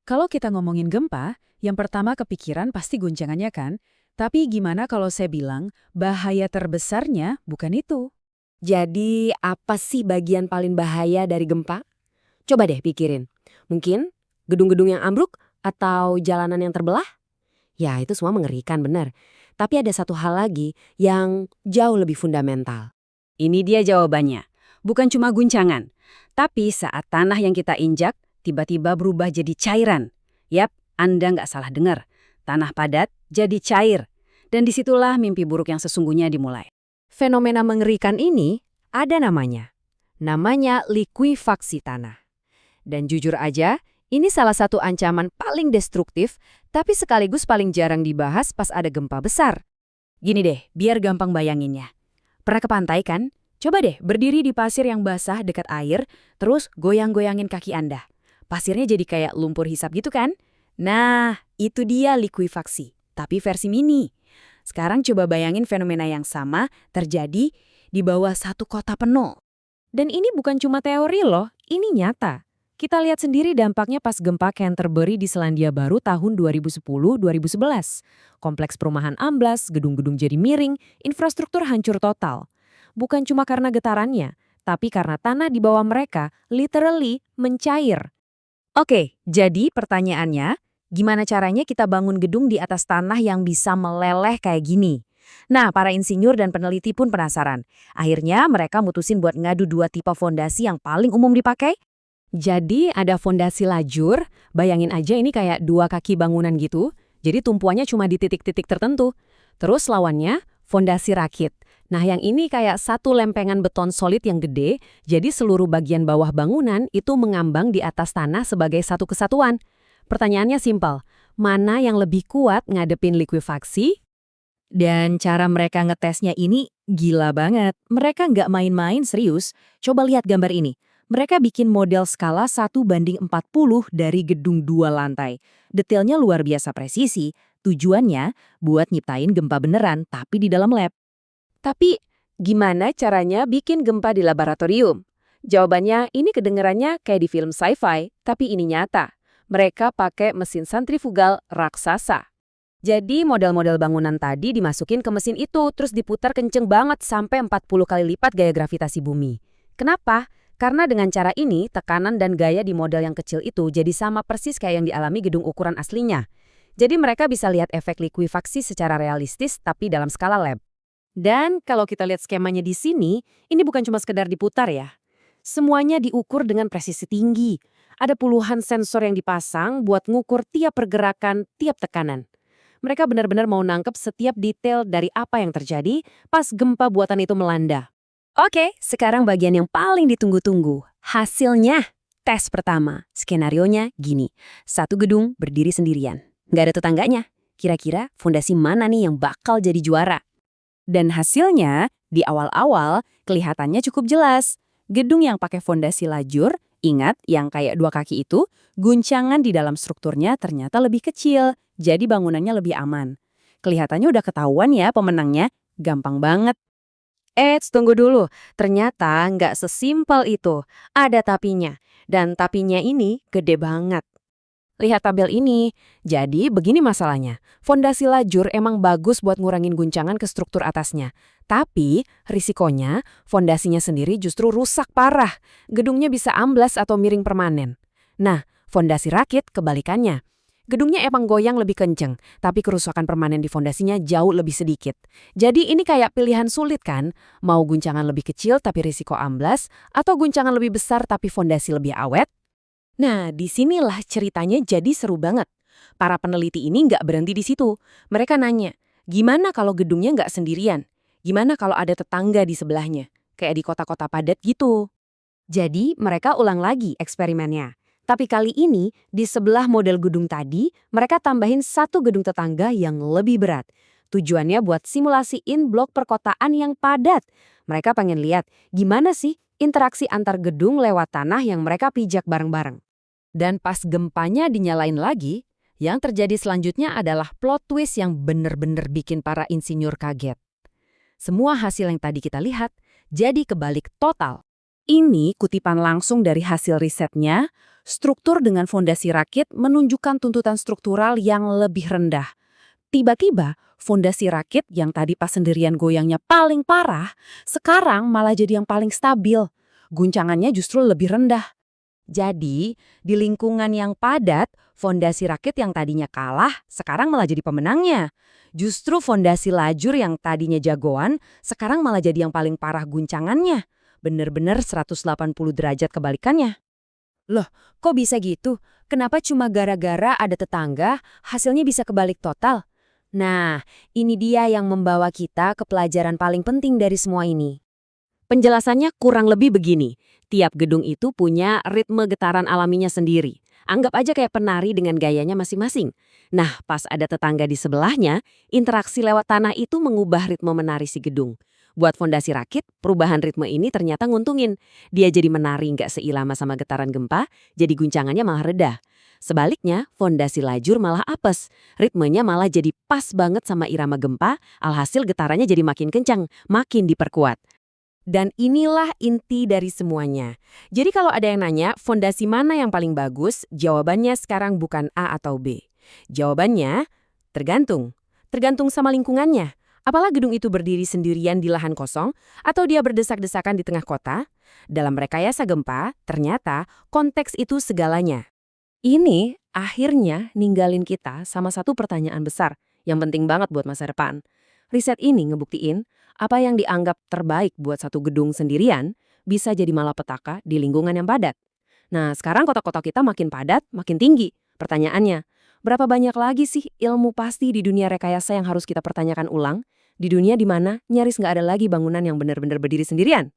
Kalau kita ngomongin gempa, yang pertama kepikiran pasti guncangannya kan? Tapi gimana kalau saya bilang bahaya terbesarnya bukan itu? Jadi apa sih bagian paling bahaya dari gempa? Coba deh pikirin. Mungkin gedung-gedung yang ambruk atau jalanan yang terbelah? Ya itu semua mengerikan benar. Tapi ada satu hal lagi yang jauh lebih fundamental. Ini dia jawabannya. Bukan cuma guncangan, tapi saat tanah yang kita injak tiba-tiba berubah jadi cairan. Yap, Anda nggak salah dengar. Tanah padat jadi cair. Dan disitulah mimpi buruk yang sesungguhnya dimulai. Fenomena mengerikan ini ada namanya. Namanya likuifaksi tanah. Dan jujur aja, ini salah satu ancaman paling destruktif, tapi sekaligus paling jarang dibahas pas ada gempa besar. Gini deh, biar gampang bayanginnya. Pernah ke pantai kan? Coba deh berdiri di pasir yang basah dekat air, terus goyang-goyangin kaki Anda. Pasirnya jadi kayak lumpur hisap gitu kan? Nah, itu dia likuifaksi, tapi versi mini. Sekarang coba bayangin fenomena yang sama terjadi di bawah satu kota penuh. Dan ini bukan cuma teori loh, ini nyata. Kita lihat sendiri dampaknya pas gempa Canterbury di Selandia Baru tahun 2010-2011. Kompleks perumahan amblas, gedung-gedung jadi miring, infrastruktur hancur total. Bukan cuma karena getarannya, tapi karena tanah di bawah mereka literally mencair. Oke, jadi pertanyaannya, gimana caranya kita bangun gedung di atas tanah yang bisa meleleh kayak gini? Nah, para insinyur dan peneliti pun penasaran. Akhirnya mereka mutusin buat ngadu dua tipe fondasi yang paling umum dipakai. Jadi ada fondasi lajur, bayangin aja ini kayak dua kaki bangunan gitu, jadi tumpuannya cuma di titik-titik tertentu. Terus lawannya, fondasi rakit. Nah yang ini kayak satu lempengan beton solid yang gede, jadi seluruh bagian bawah bangunan itu mengambang di atas tanah sebagai satu kesatuan. Pertanyaannya simpel, mana yang lebih kuat ngadepin likuifaksi? Dan cara mereka ngetesnya ini gila banget. Mereka nggak main-main serius. Coba lihat gambar ini. Mereka bikin model skala 1:40 dari gedung 2 lantai. Detailnya luar biasa presisi. Tujuannya buat nyiptain gempa beneran tapi di dalam lab. Tapi gimana caranya bikin gempa di laboratorium? Jawabannya ini kedengerannya kayak di film sci-fi, tapi ini nyata. Mereka pakai mesin sentrifugal raksasa. Jadi model-model bangunan tadi dimasukin ke mesin itu, terus diputar kenceng banget sampai 40 kali lipat gaya gravitasi bumi. Kenapa? Karena dengan cara ini, tekanan dan gaya di model yang kecil itu jadi sama persis kayak yang dialami gedung ukuran aslinya. Jadi mereka bisa lihat efek likuifaksi secara realistis tapi dalam skala lab. Dan kalau kita lihat skemanya di sini, ini bukan cuma sekedar diputar ya. Semuanya diukur dengan presisi tinggi. Ada puluhan sensor yang dipasang buat ngukur tiap pergerakan, tiap tekanan. Mereka benar-benar mau nangkep setiap detail dari apa yang terjadi pas gempa buatan itu melanda. Oke, sekarang bagian yang paling ditunggu-tunggu. Hasilnya, tes pertama. Skenarionya gini, satu gedung berdiri sendirian. Nggak ada tetangganya. Kira-kira fondasi mana nih yang bakal jadi juara? Dan hasilnya, di awal-awal kelihatannya cukup jelas. Gedung yang pakai fondasi lajur, ingat yang kayak dua kaki itu, guncangan di dalam strukturnya ternyata lebih kecil, jadi bangunannya lebih aman. Kelihatannya udah ketahuan ya pemenangnya, gampang banget. Tunggu dulu, ternyata nggak sesimpel itu. Ada tapinya, dan tapinya ini gede banget. Lihat tabel ini. Jadi begini masalahnya. Fondasi lajur emang bagus buat ngurangin guncangan ke struktur atasnya. Tapi risikonya fondasinya sendiri justru rusak parah. Gedungnya bisa amblas atau miring permanen. Nah, fondasi rakit kebalikannya. Gedungnya emang goyang lebih kenceng, tapi kerusakan permanen di fondasinya jauh lebih sedikit. Jadi ini kayak pilihan sulit kan? Mau guncangan lebih kecil tapi risiko amblas, atau guncangan lebih besar tapi fondasi lebih awet? Nah, disinilah ceritanya jadi seru banget. Para peneliti ini nggak berhenti di situ. Mereka nanya, gimana kalau gedungnya nggak sendirian? Gimana kalau ada tetangga di sebelahnya? Kayak di kota-kota padat gitu. Jadi, mereka ulang lagi eksperimennya. Tapi kali ini, di sebelah model gedung tadi, mereka tambahin satu gedung tetangga yang lebih berat. Tujuannya buat simulasiin blok perkotaan yang padat. Mereka pengen lihat gimana sih interaksi antar gedung lewat tanah yang mereka pijak bareng-bareng. Dan pas gempanya dinyalain lagi, yang terjadi selanjutnya adalah plot twist yang bener-bener bikin para insinyur kaget. Semua hasil yang tadi kita lihat jadi kebalik total. Ini kutipan langsung dari hasil risetnya, struktur dengan fondasi rakit menunjukkan tuntutan struktural yang lebih rendah. Tiba-tiba, fondasi rakit yang tadi pas sendirian goyangnya paling parah, sekarang malah jadi yang paling stabil. Guncangannya justru lebih rendah. Jadi, di lingkungan yang padat, fondasi rakit yang tadinya kalah, sekarang malah jadi pemenangnya. Justru fondasi lajur yang tadinya jagoan, sekarang malah jadi yang paling parah guncangannya. Bener-bener 180 derajat kebalikannya. Kok bisa gitu? Kenapa cuma gara-gara ada tetangga, hasilnya bisa kebalik total? Nah, ini dia yang membawa kita ke pelajaran paling penting dari semua ini. Penjelasannya kurang lebih begini. Tiap gedung itu punya ritme getaran alaminya sendiri. Anggap aja kayak penari dengan gayanya masing-masing. Nah, pas ada tetangga di sebelahnya, interaksi lewat tanah itu mengubah ritme menari si gedung. Buat fondasi rakit, perubahan ritme ini ternyata nguntungin. Dia jadi menari nggak seirama sama getaran gempa, jadi guncangannya malah reda. Sebaliknya, fondasi lajur malah apes. Ritmenya malah jadi pas banget sama irama gempa, alhasil getarannya jadi makin kencang, makin diperkuat. Dan inilah inti dari semuanya. Jadi kalau ada yang nanya, fondasi mana yang paling bagus? Jawabannya sekarang bukan A atau B. Jawabannya, tergantung. Tergantung sama lingkungannya. Apalah gedung itu berdiri sendirian di lahan kosong, atau dia berdesak-desakan di tengah kota? Dalam rekayasa gempa, ternyata konteks itu segalanya. Ini akhirnya ninggalin kita sama satu pertanyaan besar yang penting banget buat masa depan. Riset ini ngebuktiin apa yang dianggap terbaik buat satu gedung sendirian bisa jadi malapetaka di lingkungan yang padat. Nah, sekarang kota-kota kita makin padat, makin tinggi. Pertanyaannya, berapa banyak lagi sih ilmu pasti di dunia rekayasa yang harus kita pertanyakan ulang? Di dunia di mana nyaris nggak ada lagi bangunan yang benar-benar berdiri sendirian?